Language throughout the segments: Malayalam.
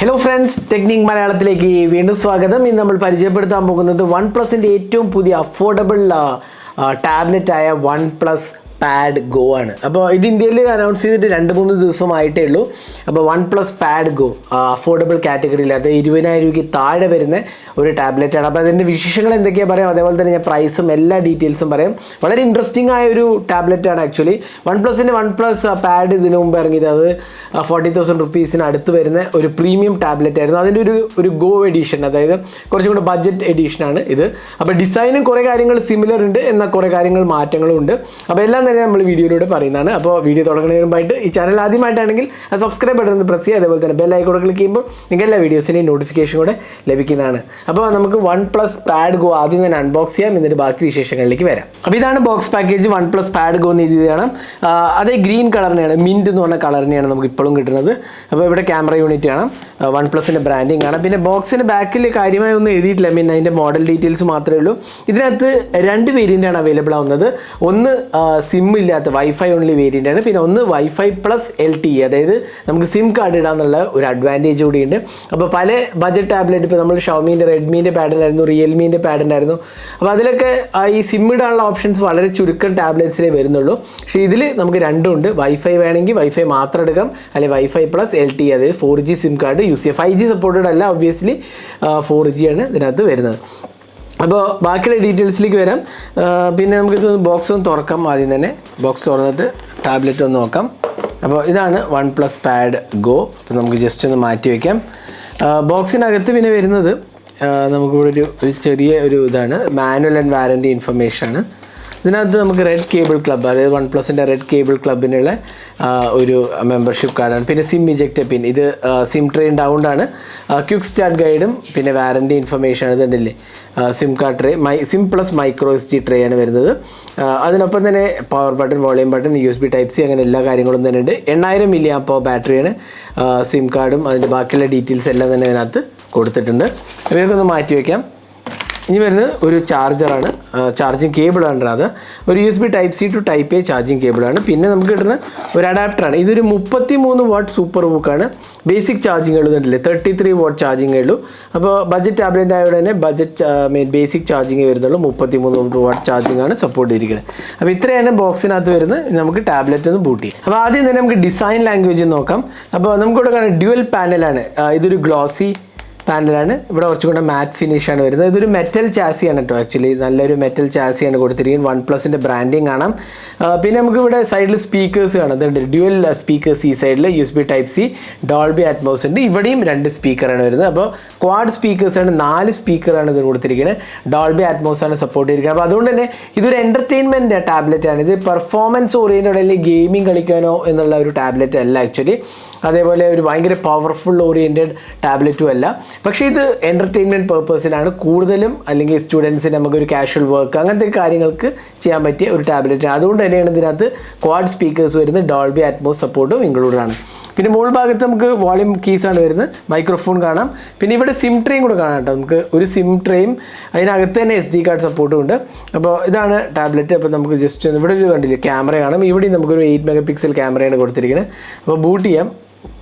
Hello friends, Technique Malayalamത്തിലേക്ക് വീണ്ടും സ്വാഗതം. ഇന്ന് നമ്മൾ പരിചയപ്പെടുത്താൻ പോകുന്നത് OnePlusന്റെ ഏറ്റവും പുതിയ അഫോർഡബിൾ ടാബ്ലറ്റ് ആയ OnePlus Pad Go ആണ്. അപ്പോൾ ഇത് ഇന്ത്യയിൽ അനൗൺസ് ചെയ്തിട്ട് 2-3 ദിവസമായിട്ടേ ഉള്ളൂ. അപ്പോൾ OnePlus Pad Go അഫോർഡബിൾ കാറ്റഗറിയിൽ അത് 20,000 രൂപയ്ക്ക് താഴെ വരുന്ന ഒരു ടാബ്ലറ്റ് ആണ്. അപ്പോൾ അതിൻ്റെ വിശേഷങ്ങൾ എന്തൊക്കെയാണ് പറയാം, അതേപോലെ തന്നെ ഞാൻ പ്രൈസും എല്ലാ ഡീറ്റെയിൽസും പറയാം. വളരെ ഇൻട്രസ്റ്റിംഗ് ആയ ഒരു ടാബ്ലറ്റ് ആണ് ആക്ച്വലി. OnePlusന്റെ OnePlus Pad ഇതിനു മുമ്പ് ഇറങ്ങിയത് അത് 40,000 റുപ്പീസിന് അടുത്ത് വരുന്ന ഒരു പ്രീമിയം ടാബ്ലറ്റ് ആയിരുന്നു. അതിൻ്റെ ഒരു ഗോ എഡിഷൻ, അതായത് കുറച്ചും കൂടെ ബഡ്ജറ്റ് എഡിഷനാണ് ഇത്. അപ്പോൾ ഡിസൈനും കുറേ കാര്യങ്ങൾ സിമിലർ ഉണ്ട്, എന്നാൽ കുറേ കാര്യങ്ങൾ മാറ്റങ്ങളും ഉണ്ട്. അപ്പോൾ എല്ലാം തന്നെ നമ്മൾ വീഡിയോയിലൂടെ പറയുന്നതാണ്. അപ്പോൾ വീഡിയോ തുടങ്ങുന്നതിന് മുമ്പായിട്ട് ഈ ചാനൽ ആദ്യമായിട്ടാണെങ്കിൽ സബ്സ്ക്രൈബ് ബട്ടൺ പ്രസ് ചെയ്യുക, അതേപോലെ തന്നെ ബെൽ ഐക്കൺ ക്ലിക്ക് ചെയ്യുമ്പോൾ നിങ്ങൾക്ക് എല്ലാ വീഡിയോസിൻ്റെയും നോട്ടിഫിക്കേഷൻ കൂടെ ലഭിക്കുന്നതാണ്. അപ്പോൾ നമുക്ക് OnePlus Pad Go ആദ്യം തന്നെ അൺബോക്സ് ചെയ്യാം, എന്നിട്ട് ബാക്കി വിശേഷങ്ങളിലേക്ക് വരാം. അപ്പോൾ ഇതാണ് box package. OnePlus Pad Go എന്ന് എഴുതിയതാണ്. അതേ ഗ്രീൻ കളറിനെയാണ്, മിൻറ്റ് എന്ന് പറഞ്ഞ കളറിനെയാണ് നമുക്ക് ഇപ്പോഴും കിട്ടുന്നത്. അപ്പോൾ ഇവിടെ ക്യാമറ യൂണിറ്റ് കാണാം, OnePlusന്റെ ബ്രാൻഡിങ് കാണാം. പിന്നെ ബോക്സിൻ്റെ ബാക്കിൽ കാര്യമായി ഒന്നും എഴുതിയിട്ടില്ല, പിന്നെ അതിൻ്റെ മോഡൽ ഡീറ്റെയിൽസ് മാത്രമേ ഉള്ളൂ. ഇതിനകത്ത് 2 വേരിയൻ്റാണ് അവൈലബിൾ ആവുന്നത്. ഒന്ന് സിം ഇല്ലാത്ത വൈഫൈ ഓൺലി വേരിയൻ്റ് ആണ്, പിന്നെ ഒന്ന് വൈഫൈ പ്ലസ് LTE, അതായത് നമുക്ക് സിം കാർഡ് ഇടാന്നുള്ള ഒരു അഡ്വാൻറ്റേജ് കൂടിയുണ്ട്. അപ്പോൾ പല ബഡ്ജറ്റ് ടാബ്ലറ്റ്, ഇപ്പോൾ നമ്മൾ ഷവമീൻ്റെ റെഡ്മീൻ്റെ പാഡ് ഉണ്ടായിരുന്നു, റിയൽമീൻ്റെ പാഡ് ഉണ്ടായിരുന്നു. അപ്പോൾ അതിലൊക്കെ ഈ സിം ഇടാനുള്ള ഓപ്ഷൻസ് വളരെ ചുരുക്കം ടാബ്ലറ്റ്സിലേ വരുന്നുള്ളൂ. പക്ഷേ ഇതിൽ നമുക്ക് രണ്ടും ഉണ്ട്. വൈഫൈ വേണമെങ്കിൽ വൈഫൈ മാത്രം എടുക്കാം, അല്ലെങ്കിൽ വൈഫൈ പ്ലസ് LTE, അതായത് 4G സിം കാർഡ് യൂസ് ചെയ്യാം. 5G സപ്പോർട്ടഡ് അല്ല, ഒബ്വിയസ്ലി 4G ആണ് ഇതിനകത്ത് വരുന്നത്. അപ്പോൾ ബാക്കിയുള്ള ഡീറ്റെയിൽസിലേക്ക് വരാം. പിന്നെ നമുക്കിത് ബോക്സ് ഒന്ന് തുറക്കാം. ആദ്യം തന്നെ ബോക്സ് തുറന്നിട്ട് ടാബ്ലറ്റ് ഒന്ന് നോക്കാം. അപ്പോൾ ഇതാണ് OnePlus Pad Go. അപ്പോൾ നമുക്ക് ജസ്റ്റ് ഒന്ന് മാറ്റി വയ്ക്കാം. ബോക്സിനകത്ത് പിന്നെ വരുന്നത് നമുക്കിവിടെ ഒരു ചെറിയ ഇതാണ് മാനുവൽ ആൻഡ് വാറൻറ്റി ഇൻഫർമേഷനാണ്. ഇതിനകത്ത് നമുക്ക് റെഡ് കേബിൾ ക്ലബ്ബ്, അതായത് OnePlusന്റെ റെഡ് കേബിൾ ക്ലബിനുള്ള ഒരു മെമ്പർഷിപ്പ് കാർഡാണ്. പിന്നെ സിം ഇജക്റ്റ് പിൻ, ഇത് സിം ട്രെയിൻ ഡൗൺ ആണ്. ക്വിക്ക് സ്റ്റാർട്ട് ഗൈഡും പിന്നെ വാറൻറ്റി ഇൻഫർമേഷൻ ഇതുണ്ടല്ലേ, SIM card tray, SIM plus micro SD tray ആണ് വരുന്നത്. അതിനൊപ്പം തന്നെ power button, volume button, USB Type-C, അങ്ങനെ എല്ലാ കാര്യങ്ങളും തന്നെ ഉണ്ട്. 8000 mAh ബാറ്ററിയാണ്. സിം കാർഡും അതിൻ്റെ ബാക്കിയുള്ള ഡീറ്റെയിൽസ് എല്ലാം തന്നെ അതിനകത്ത് കൊടുത്തിട്ടുണ്ട്. ഇവയൊക്കെ ഒന്ന് മാറ്റി വയ്ക്കാം. ഇനി വരുന്നത് ഒരു ചാർജറാണ്, ചാർജിങ് കേബിളാണ്. അത് ഒരു USB Type-C to Type-A charging കേബിളാണ്. പിന്നെ നമുക്ക് കിട്ടുന്ന ഒരു അഡാപ്റ്ററാണ്. ഇതൊരു 33 വാട്ട് സൂപ്പർ ബുക്കാണ്. ബേസിക് ചാർജിങ് ഉള്ളതുണ്ടല്ലേ, 33 വാട്ട് ചാർജിങ് ഉള്ളൂ. അപ്പോൾ ബഡ്ജറ്റ് ടാബ്ലറ്റ് ആയതുകൊണ്ട് തന്നെ ബേസിക് ചാർജിങ് വരുന്നുള്ളൂ. 33 വാട്ട് ചാർജിങ് ആണ് സപ്പോർട്ട് ചെയ്തിരിക്കുന്നത്. അപ്പോൾ ഇത്രയാണ് ബോക്സിനകത്ത് വരുന്നത്. നമുക്ക് ടാബ്ലറ്റ് ഒന്ന് ബൂട്ട് ചെയ്യാം. അപ്പോൾ ആദ്യം തന്നെ നമുക്ക് ഡിസൈൻ ലാംഗ്വേജ് നോക്കാം. അപ്പോൾ നമുക്കിവിടെ കാണാം ഡ്യുവൽ പാനലാണ്. ഇതൊരു ഗ്ലോസി പാനലാണ്. ഇവിടെ കുറച്ചും കൂടെ മാറ്റ് ഫിനിഷാണ് വരുന്നത്. ഇതൊരു മെറ്റൽ ചാസിയാണ് കേട്ടോ. ആക്ച്വലി നല്ലൊരു മെറ്റൽ ചാസിയാണ് കൊടുത്തിരിക്കുന്നത്. OnePlusന്റെ ബ്രാൻഡിങ് കാണാം. പിന്നെ നമുക്ക് ഇവിടെ സൈഡിൽ സ്പീക്കേഴ്സ് കാണാം. ഇതുണ്ട് ഡ്യുവൽ സ്പീക്കേഴ്സ്. ഈ സൈഡിൽ USB Type-C, ഡോൾബി അറ്റ്മോസ് ഉണ്ട്. ഇവിടെയും 2 സ്പീക്കറാണ് വരുന്നത്. അപ്പോൾ ക്വാഡ് സ്പീക്കേഴ്സാണ്, 4 സ്പീക്കറാണ് ഇത് കൊടുത്തിരിക്കുന്നത്. ഡോൾബി അറ്റ്മോസ് ആണ് സപ്പോർട്ട് ചെയ്തിരിക്കുന്നത്. അപ്പോൾ അതുകൊണ്ട് തന്നെ ഇതൊരു എൻ്റർടൈൻമെൻറ്റ് ടാബ്ലറ്റാണ്. ഇത് പെർഫോമൻസ് ഓറിയൻറ്റഡ് അല്ലെങ്കിൽ ഗെയിമിംഗ് കളിക്കാനോ എന്നുള്ള ഒരു ടാബ്ലറ്റ് അല്ല ആക്ച്വലി. അതേപോലെ ഒരു ഭയങ്കര പവർഫുൾ ഓറിയൻറ്റഡ് ടാബ്ലറ്റും അല്ല. പക്ഷേ ഇത് എൻ്റർടൈൻമെൻറ്റ് പേർപ്പസിനാണ് കൂടുതലും, അല്ലെങ്കിൽ സ്റ്റുഡൻസിന് നമുക്കൊരു കാഷ്വൽ വർക്ക് അങ്ങനത്തെ കാര്യങ്ങൾക്ക് ചെയ്യാൻ പറ്റിയ ഒരു ടാബ്ലറ്റാണ്. അതുകൊണ്ട് തന്നെയാണ് ഇതിനകത്ത് ക്വാഡ് സ്പീക്കേഴ്സ് വരുന്നത്. ഡോൾബി അറ്റ്മോസ് സപ്പോർട്ടും ഇൻക്ലൂഡഡ് ആണ്. പിന്നെ മുകൾ ഭാഗത്ത് നമുക്ക് വോളിയം കീസാണ് വരുന്നത്. മൈക്രോഫോൺ കാണാം. പിന്നെ ഇവിടെ സിം ട്രേയും കൂടെ കാണാം കേട്ടോ. നമുക്ക് ഒരു സിം ട്രേയും അതിനകത്ത് തന്നെ SD കാർഡ് സപ്പോർട്ടും ഉണ്ട്. അപ്പോൾ ഇതാണ് ടാബ്ലറ്റ്. അപ്പോൾ നമുക്ക് ജസ്റ്റ് ഇവിടെ ഒരു കണ്ടില്ലേ ക്യാമറ കാണാം. ഇവിടെയും നമുക്കൊരു 8 MP ക്യാമറയാണ് കൊടുത്തിരിക്കുന്നത്. അപ്പോൾ ബൂട്ട് ചെയ്യാം.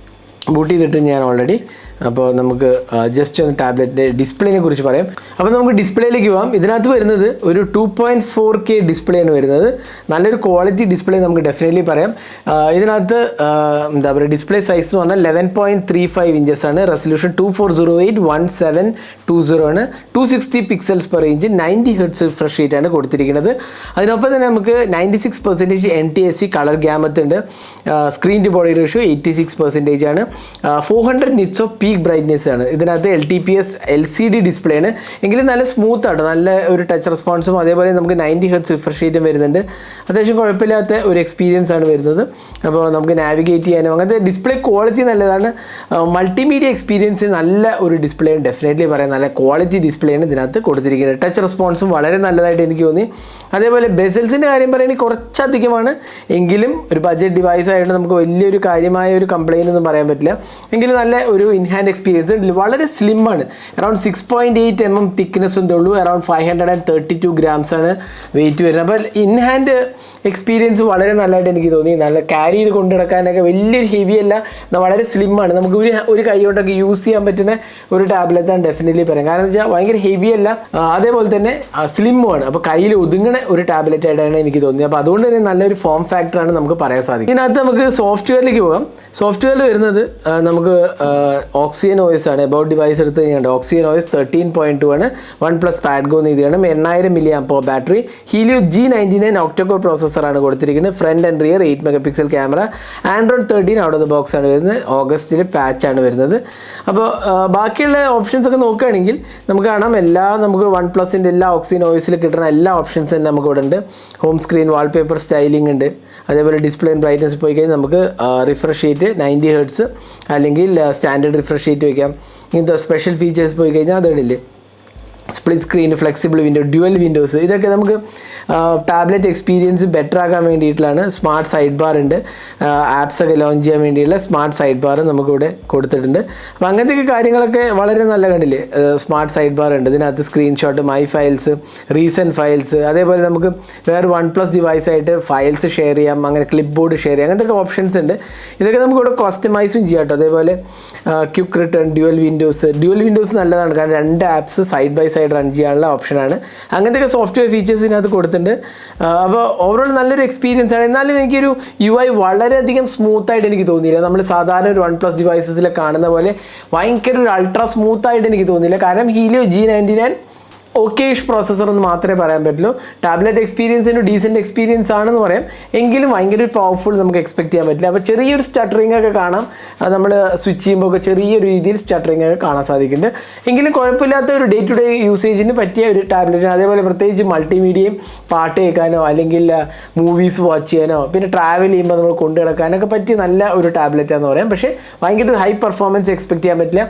ബൂട്ട് ചെയ്തിട്ട് ഞാൻ ഓൾറെഡി. അപ്പോൾ നമുക്ക് ജസ്റ്റ് ഒന്ന് ടാബ്ലറ്റിൻ്റെ ഡിസ്പ്ലേനെ കുറിച്ച് പറയാം. അപ്പോൾ നമുക്ക് ഡിസ്പ്ലേയിലേക്ക് പോകാം. ഇതിനകത്ത് വരുന്നത് ഒരു 2.4K ഡിസ്പ്ലേ ആണ് വരുന്നത്. നല്ലൊരു ക്വാളിറ്റി ഡിസ്പ്ലേ നമുക്ക് ഡെഫിനറ്റ്ലി പറയാം. ഇതിനകത്ത് എന്താ പറയുക, ഡിസ്പ്ലേ സൈസ് എന്ന് പറഞ്ഞാൽ 11.35 ഇഞ്ചസ് ആണ്. റെസൊല്യൂഷൻ 2408/1720 ആണ്. 260 pixels per inch, 90 Hz refresh rate ആണ് കൊടുത്തിരിക്കുന്നത്. അതിനൊപ്പം തന്നെ നമുക്ക് 96% NTSC കളർ ഗ്യാമത്ത് ഉണ്ട്. സ്ക്രീൻ ടു ബോഡി റേഷ്യോ 86% ആണ്. 400 nits ഓഫ് പീക്ക് ബ്രൈറ്റ്നെസ് ആണ്. ഇതിനകത്ത് LTPS LCD ഡിസ്പ്ലേ ആണ്. എങ്കിലും നല്ല സ്മൂത്ത് ആണ്, നല്ല ഒരു ടച്ച് റെസ്പോൺസും അതേപോലെ നമുക്ക് 90 Hz റിഫ്രഷ് റേറ്റും വരുന്നുണ്ട്. അത്യാവശ്യം കുഴപ്പമില്ലാത്ത ഒരു എക്സ്പീരിയൻസ് ആണ് വരുന്നത്. അപ്പോൾ നമുക്ക് നാവിഗേറ്റ് ചെയ്യാനും അങ്ങനത്തെ ഡിസ്പ്ലേ ക്വാളിറ്റി നല്ലതാണ്. മൾട്ടിമീഡിയ എക്സ്പീരിയൻസ് നല്ല ഒരു ഡിസ്പ്ലേ ആണ്, ഡെഫിനറ്റ്ലി പറയാം. നല്ല ക്വാളിറ്റി ഡിസ്പ്ലേ ആണ് ഇതിനകത്ത് കൊടുത്തിരിക്കുന്നത്. ടച്ച് റെസ്പോൺസും വളരെ നല്ലതായിട്ട് എനിക്ക് തോന്നി. അതേപോലെ ബെസൽസിൻ്റെ കാര്യം പറയുകയാണെങ്കിൽ കുറച്ചധികമാണ്, എങ്കിലും ഒരു ബഡ്ജറ്റ് ഡിവൈസ് ആയതുകൊണ്ട് നമുക്ക് വലിയൊരു കാര്യമായ ഒരു കംപ്ലയിൻ്റ് ഒന്നും പറയാൻ പറ്റില്ല. എങ്കിലും നല്ല ഒരു ഹാൻഡ് എക്സ്പീരിയൻസ് വളരെ സ്ലിം ആണ്. അറൌണ്ട് 6.8 mm തിക്നെസ് ഉള്ളൂ. അറൌണ്ട് 532 grams ആണ് വെയിറ്റ് വരുന്നത്. അപ്പോൾ ഇൻ ഹാൻഡ് എക്സ്പീരിയൻസ് വളരെ നല്ലതായിട്ട് എനിക്ക് തോന്നി. നല്ല ക്യാരി ചെയ്ത് കൊണ്ടു നടക്കാനൊക്കെ വലിയൊരു ഹെവി അല്ല, വളരെ സ്ലിം ആണ്. നമുക്ക് ഒരു കൈ കൊണ്ടൊക്കെ യൂസ് ചെയ്യാൻ പറ്റുന്ന ഒരു ടാബ്ലറ്റ് ആണ് ഡെഫിനറ്റ്ലി പറയാം. കാരണം എന്ന് വെച്ചാൽ ഭയങ്കര ഹെവി അല്ല, അതേപോലെ തന്നെ സ്ലിമ്മുമാണ്. അപ്പോൾ കയ്യിൽ ഒതുങ്ങണ ഒരു ടാബ്ലറ്റ് ആയിട്ടാണ് എനിക്ക് തോന്നിയത്. അപ്പോൾ അതുകൊണ്ട് തന്നെ നല്ലൊരു ഫോം ഫാക്ടറാണ് നമുക്ക് പറയാൻ സാധിക്കും. ഇതിനകത്ത് നമുക്ക് സോഫ്റ്റ്വെയറിലേക്ക് പോകാം. സോഫ്റ്റ്വെയറിൽ വരുന്നത് നമുക്ക് ഓക്സിജൻ OS ആണ്. എബൌട്ട് ഡിവൈസ് എടുത്ത് കഴിഞ്ഞാൽ ഓക്സിജൻ OS 13.2 ആണ്. OnePlus Pad Go എന്ന് എഴുതിയാണ്. 8000 mAh battery. Helio G99 octa core പ്രോസസ്സറാണ് കൊടുത്തിരിക്കുന്നത്. Front and rear 8 MP camera. Android 13 out of the box ആണ് വരുന്നത്. ഓഗസ്റ്റിൽ പാച്ചാണ് വരുന്നത്. അപ്പോൾ ബാക്കിയുള്ള ഓപ്ഷൻസ് ഒക്കെ നോക്കുകയാണെങ്കിൽ നമുക്ക് കാണാം നമുക്ക് OnePlusൻ്റെ എല്ലാ ഓക്സിജൻ OSൽ കിട്ടുന്ന എല്ലാ ഓപ്ഷൻസ് തന്നെ നമുക്ക് ഇവിടെ ഉണ്ട്. ഹോം സ്ക്രീൻ വാൾപേപ്പർ സ്റ്റൈലിംഗ് ഉണ്ട്. അതേപോലെ ഡിസ്പ്ലേ ബ്രൈറ്റ്നസ് പോയി കഴിഞ്ഞാൽ നമുക്ക് റിഫ്രഷ് റേറ്റ് 90 Hz അല്ലെങ്കിൽ സ്റ്റാൻഡേർഡ് റിഫ്രഷ് റേറ്റ് വയ്ക്കാം. ഇങ്ങനത്തെ സ്പെഷ്യൽ ഫീച്ചേഴ്സ് പോയി കഴിഞ്ഞാൽ അതിടില്ലേ split screen, flexible window, dual windows, ഇതൊക്കെ നമുക്ക് ടാബ്ലറ്റ് എക്സ്പീരിയൻസ് ബെറ്റർ ആക്കാൻ വേണ്ടിയിട്ടുള്ളതാണ്. സ്മാർട്ട് സൈഡ് ബാർ ഉണ്ട്. ആപ്സ് ഒക്കെ ലോഞ്ച് ചെയ്യാൻ വേണ്ടിയുള്ള സ്മാർട്ട് സൈഡ് ബാർ നമുക്കിവിടെ കൊടുത്തിട്ടുണ്ട്. അപ്പോൾ അങ്ങനത്തെ കാര്യങ്ങളൊക്കെ വളരെ നല്ല കണ്ടില്ലേ. സ്മാർട്ട് സൈഡ് ബാർ ഉണ്ട്. ഇതിനകത്ത് screenshot, my files, recent files, അതേപോലെ നമുക്ക് വേറെ OnePlus ഡിവൈസായിട്ട് ഫയൽസ് ഷെയർ ചെയ്യാം, അങ്ങനെ ക്ലിപ്പ് ബോർഡ് ഷെയർ ചെയ്യാം, അങ്ങനത്തെ ഓപ്ഷൻസ് ഉണ്ട്. ഇതൊക്കെ നമുക്കിവിടെ കസ്റ്റമൈസും ചെയ്യാം കേട്ടോ. അതേപോലെ ക്വിക്ക് റിട്ടേൺ, ഡ്യുവൽ വിൻഡോസ് നല്ലതാണ്. കാരണം 2 apps side by side run ചെയ്യാനുള്ള ഓപ്ഷനാണ്. അങ്ങനത്തെ സോഫ്റ്റ്വെയർ ഫീച്ചേഴ്സ് ഇതിനകത്ത് കൊടുത്തിട്ടുണ്ട്. അപ്പോൾ ഓവറോൾ നല്ലൊരു എക്സ്പീരിയൻസ് ആണ്. എന്നാലും എനിക്കൊരു UI വളരെയധികം സ്മൂത്തായിട്ട് എനിക്ക് തോന്നിയില്ല. നമ്മൾ സാധാരണ ഒരു OnePlus ഡിവൈസസിൽ കാണുന്ന പോലെ ഭയങ്കര ഒരു അൾട്രാ സ്മൂത്തായിട്ട് എനിക്ക് തോന്നിയില്ല. കാരണം ഹീലിയോ G99 ഓക്കേഷ് പ്രോസസ്സർ എന്ന് മാത്രമേ പറയാൻ പറ്റുള്ളൂ. ടാബ്ലറ്റ് എക്സ്പീരിയൻസിന് ഡീസൻറ്റ് എക്സ്പീരിയൻസ് ആണെന്ന് പറയാം. എങ്കിലും ഭയങ്കര ഒരു പവർഫുൾ നമുക്ക് എക്സ്പെക്ട് ചെയ്യാൻ പറ്റില്ല. അപ്പോൾ ചെറിയൊരു സ്റ്റട്ടറിങ് ഒക്കെ കാണാം. നമ്മൾ സ്വിച്ച് ചെയ്യുമ്പോൾ ഒക്കെ ചെറിയൊരു രീതിയിൽ സ്റ്റട്ടറിങ് ഒക്കെ കാണാൻ സാധിക്കുന്നുണ്ട്. എങ്കിലും കുഴപ്പമില്ലാത്ത ഒരു ഡേ ടു ഡേ യൂസേജിന് പറ്റിയ ഒരു ടാബ്ലറ്റാണ്. അതേപോലെ പ്രത്യേകിച്ച് മൾട്ടിമീഡിയയും പാട്ട് കേൾക്കാനോ അല്ലെങ്കിൽ മൂവീസ് വാച്ച് ചെയ്യാനോ പിന്നെ ട്രാവൽ ചെയ്യുമ്പോൾ നമ്മൾ കൊണ്ടു നടക്കാനൊക്കെ പറ്റിയ നല്ല ഒരു ടാബ്ലറ്റാന്ന് പറയാം. പക്ഷേ ഭയങ്കര ഒരു ഹൈ പെർഫോമൻസ് എക്സ്പെക്ട് ചെയ്യാൻ പറ്റില്ല.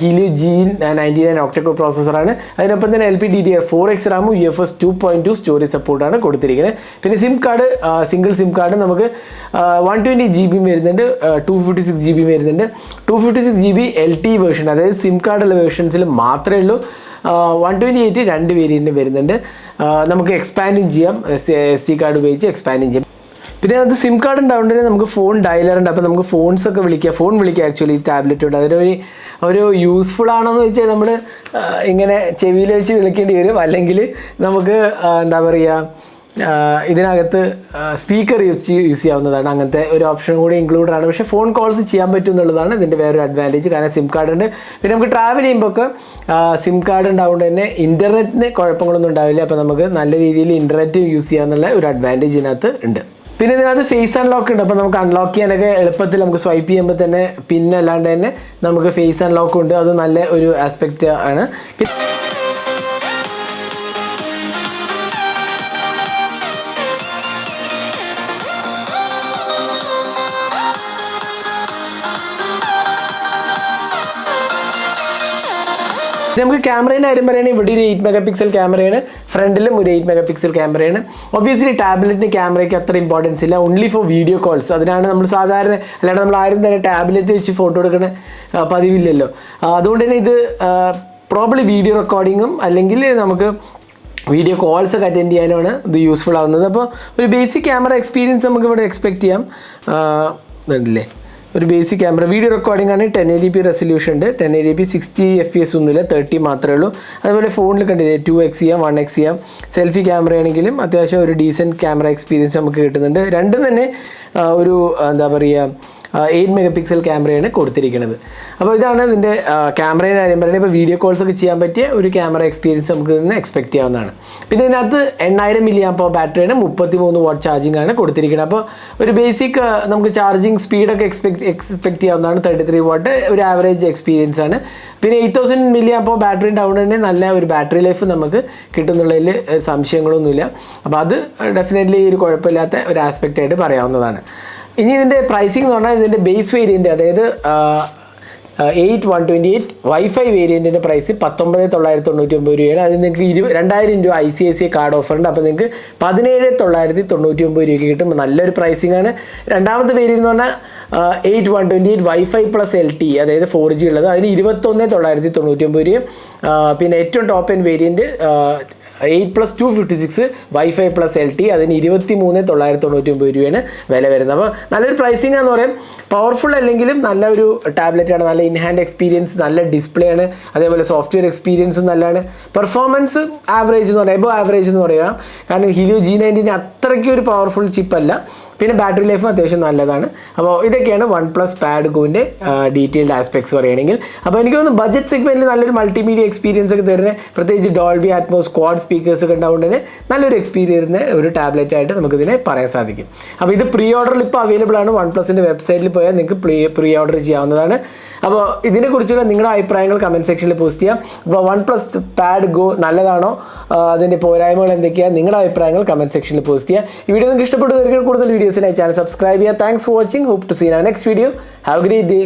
ഹീലിയോ G99 ഒക്ടോകോർ പ്രോസസ്സറാണ്. അതിനൊപ്പം തന്നെ LPDDR4X RAM, UFS 2.2 സ്റ്റോറേജ് സപ്പോർട്ടാണ് കൊടുത്തിരിക്കുന്നത്. പിന്നെ SIM card, single SIM card നമുക്ക് 120 GB വരുന്നുണ്ട്, 256 GB വരുന്നുണ്ട്. 256 GB LTE വേർഷൻ, അതായത് സിം കാർഡുള്ള വേർഷൻസിൽ മാത്രമേ ഉള്ളൂ. 128 2 വേരിയൻറ്റ് വരുന്നുണ്ട്. നമുക്ക് എക്സ്പാൻഡും ചെയ്യാം, SD കാർഡ് ഉപയോഗിച്ച് എക്സ്പാൻഡും ചെയ്യാം. പിന്നെ അത് സിം കാർഡ് ഉണ്ടാവുന്നതിന് നമുക്ക് ഫോൺ ഡയലർ ഉണ്ട്. അപ്പോൾ നമുക്ക് ഫോൺ വിളിക്കുക ആക്ച്വലി ഈ ടാബ്ലറ്റ് ഉണ്ട്. ഒരു യൂസ്ഫുൾ ആണെന്ന് വെച്ചാൽ നമ്മൾ ഇങ്ങനെ ചെവിയിൽ വെച്ച് വിളിക്കേണ്ടി വരും. അല്ലെങ്കിൽ നമുക്ക് എന്താ പറയുക, ഇതിനകത്ത് സ്പീക്കർ യൂസ് ചെയ്യാവുന്നതാണ്. അങ്ങനത്തെ ഒരു ഓപ്ഷൻ കൂടി ഇൻക്ലൂഡഡ് ആണ്. പക്ഷേ ഫോൺ കോൾസ് ചെയ്യാൻ പറ്റും എന്നുള്ളതാണ് ഇതിൻ്റെ വേറൊരു അഡ്വാൻറ്റേജ്. കാരണം സിം കാർഡ് ഉണ്ട്. പിന്നെ നമുക്ക് ട്രാവൽ ചെയ്യുമ്പോൾ ഒക്കെ സിം കാർഡ് ഉണ്ടാവുകൊണ്ട് തന്നെ ഇൻ്റർനെറ്റിന് കുഴപ്പങ്ങളൊന്നും ഉണ്ടാവില്ല. അപ്പോൾ നമുക്ക് നല്ല രീതിയിൽ ഇൻ്റർനെറ്റ് യൂസ് ചെയ്യാമെന്നുള്ള ഒരു അഡ്വാൻറ്റേജ് ഇതിനകത്ത് ഉണ്ട്. പിന്നെ ഇതിനകത്ത് ഫേസ് അൺലോക്ക് ഉണ്ട്. അപ്പോൾ നമുക്ക് അൺലോക്ക് ചെയ്യാനൊക്കെ എളുപ്പത്തിൽ നമുക്ക് സ്വൈപ്പ് ചെയ്യുമ്പോൾ തന്നെ പിന്നല്ലാണ്ട് തന്നെ നമുക്ക് ഫേസ് അൺലോക്ക് ഉണ്ട്. അത് നല്ല ഒരു ആസ്പെക്റ്റ് ആണ്. നമുക്ക് ക്യാമറേൻ്റെ കാര്യം പറയുകയാണെങ്കിൽ ഇവിടെ ഒരു 8 MP ക്യാമറയാണ്. ഫ്രണ്ടിലും ഒരു 8 MP ക്യാമറയാണ്. ഒബ്വിയസ്ലി ടാബ്ലറ്റിന് ക്യാമറയ്ക്ക് അത്ര ഇമ്പോർട്ടൻസ് ഇല്ല. Only for video calls. അതിനാണ് നമ്മൾ സാധാരണ, അല്ലാണ്ട് നമ്മൾ ആരും തന്നെ ടാബ്ലറ്റ് വെച്ച് ഫോട്ടോ എടുക്കുന്ന പതിവില്ലല്ലോ. അതുകൊണ്ട് തന്നെ ഇത് പ്രോബ്ലി വീഡിയോ റെക്കോർഡിങ്ങും അല്ലെങ്കിൽ നമുക്ക് വീഡിയോ കോൾസ് ഒക്കെ അറ്റൻഡ് ചെയ്യാനുമാണ് ഇത് യൂസ്ഫുൾ ആവുന്നത്. അപ്പോൾ ഒരു ബേസിക് ക്യാമറ എക്സ്പീരിയൻസ് നമുക്ക് ഇവിടെ എക്സ്പെക്ട് ചെയ്യാം. ഇതുണ്ടല്ലേ, ഒരു ബേസിക് ക്യാമറ. വീഡിയോ റെക്കോർഡിംഗ് ആണ്. 1080p റെസൊല്യൂഷൻ ഉണ്ട്. 1080p 60 FPS ഒന്നുമില്ല, 30 മാത്രമേ ഉള്ളൂ. അതുപോലെ ഫോണിൽ കണ്ടില്ലേ 2x ചെയ്യാം, 1x ചെയ്യാം. സെൽഫി ക്യാമറ ആണെങ്കിലും അത്യാവശ്യം ഒരു ഡീസൻറ്റ് ക്യാമറ എക്സ്പീരിയൻസ് നമുക്ക് കിട്ടുന്നുണ്ട്. രണ്ടും തന്നെ ഒരു എന്താ പറയുക 8 MP ക്യാമറയാണ് കൊടുത്തിരിക്കുന്നത്. അപ്പോൾ ഇതാണ് ഇതിൻ്റെ ക്യാമറയുടെ കാര്യം പറയുന്നത്. ഇപ്പോൾ വീഡിയോ കോൾസ് ഒക്കെ ചെയ്യാൻ പറ്റിയ ഒരു ക്യാമറ എക്സ്പീരിയൻസ് നമുക്ക് ഇതിന് എക്സ്പെക്ട് ചെയ്യാവുന്നതാണ്. പിന്നെ ഇതിനകത്ത് 8000 mAh ബാറ്ററിയാണ്, 33 വാട്ട് ചാർജിങ് ആണ് കൊടുത്തിരിക്കുന്നത്. അപ്പോൾ ഒരു ബേസിക് നമുക്ക് ചാർജിങ് സ്പീഡൊക്കെ എക്സ്പെക്ട് ചെയ്യാവുന്നതാണ്. 33 വാട്ട് ഒരു ആവറേജ് എക്സ്പീരിയൻസ് ആണ്. പിന്നെ 8000 mAh ബാറ്ററി ഉണ്ടാവുന്നത് തന്നെ നല്ല ഒരു ബാറ്ററി ലൈഫ് നമുക്ക് കിട്ടുന്നുള്ളതിൽ സംശയങ്ങളൊന്നുമില്ല. അപ്പോൾ അത് ഡെഫിനറ്റ്ലി ഒരു കുഴപ്പമില്ലാത്ത ഒരു ആസ്പെക്റ്റ് ആയിട്ട് പറയാവുന്നതാണ്. ഇനി ഇതിൻ്റെ പ്രൈസിംഗ് എന്ന് പറഞ്ഞാൽ ഇതിൻ്റെ ബേസ് വേരിയൻറ്റ്, അതായത് 128 വൈഫൈ വേരിയൻറ്റിൻ്റെ പ്രൈസ് 19,999 രൂപയാണ്. അത് നിങ്ങൾക്ക് 2000 രൂപ ICICI കാർഡ് ഓഫർ ഉണ്ട്. അപ്പോൾ നിങ്ങൾക്ക് 17,999 രൂപയ്ക്ക് കിട്ടും. നല്ലൊരു പ്രൈസിംഗ് ആണ്. രണ്ടാമത്തെ വേരിയൻ്റ് എന്ന് പറഞ്ഞാൽ 128 വൈഫൈ പ്ലസ് LTE, അതായത് 4G ഉള്ളത്. അതിന് 21,999 രൂപയും. പിന്നെ ഏറ്റവും top end variant 8+256 wifi plus LTE, അതിന് 23,999 രൂപയാണ് വില വരുന്നത്. അപ്പോൾ നല്ലൊരു പ്രൈസിംഗ് എന്ന് പറയും. പവർഫുൾ അല്ലെങ്കിലും നല്ലൊരു ടാബ്ലറ്റാണ്. നല്ല ഇൻഹാൻഡ് എക്സ്പീരിയൻസ്, നല്ല ഡിസ്പ്ലേ ആണ്. അതേപോലെ സോഫ്റ്റ്വെയർ എക്സ്പീരിയൻസും നല്ലതാണ്. പെർഫോമൻസ് ആവറേജ് എന്ന് പറയാം, എബോ ആവറേജ് എന്ന് പറയാം. കാരണം ഹീലിയോ G90 അത്രയ്ക്ക് ഒരു പവർഫുൾ ചിപ്പല്ല. പിന്നെ ബാറ്ററി ലൈഫും അത്യാവശ്യം നല്ലതാണ്. അപ്പോൾ ഇതൊക്കെയാണ് OnePlus Pad Goൻ്റെ ഡീറ്റെയിൽഡ് ആസ്പെക്ട്സ് പറയുകയാണെങ്കിൽ. അപ്പോൾ എനിക്ക് തോന്നുന്നു ബഡ്ജറ്റ് സെഗ്മെൻറ്റിൽ നല്ലൊരു മൾട്ടിമീഡിയ എക്സ്പീരിയൻസ് ഒക്കെ തരുന്നത്, പ്രത്യേകിച്ച് ഡോൾബി അറ്റ്മോസ് ക്വാഡ് സ്പീക്കേഴ്സ് ഒക്കെ ഉണ്ടാവുന്നതിന് നല്ലൊരു എക്സ്പീരിയൻസ് ഒരു ടാബ്ലറ്റ് ആയിട്ട് നമുക്കിതിനെ പറയാൻ സാധിക്കും. അപ്പോൾ ഇത് പ്രീ ഓർഡറിൽ ഇപ്പോൾ അവൈലബിൾ ആണ്. OnePlusൻ്റെ വെബ്സൈറ്റിൽ പോയാൽ നിങ്ങൾക്ക് പ്രീ ഓർഡർ ചെയ്യാവുന്നതാണ്. അപ്പോൾ ഇതിനെക്കുറിച്ചുള്ള നിങ്ങളുടെ അഭിപ്രായങ്ങൾ കമൻറ്റ് സെക്ഷനിൽ പോസ്റ്റ് ചെയ്യാം. അപ്പോൾ OnePlus Pad Go നല്ലതാണോ, അതിൻ്റെ പോരായ്മകൾ എന്തൊക്കെയാണ്, നിങ്ങളുടെ അഭിപ്രായങ്ങൾ കമൻറ്റ് സെക്ഷനിൽ പോസ്റ്റ് ചെയ്യുക. ഈ വീഡിയോ നിങ്ങൾക്ക് ഇഷ്ടപ്പെട്ടു, കൂടുതൽ വീഡിയോസിനായി ചാനൽ സബ്സ്ക്രൈബ് ചെയ്യുക. Thanks for watching. Hope to see next video. Have a great day.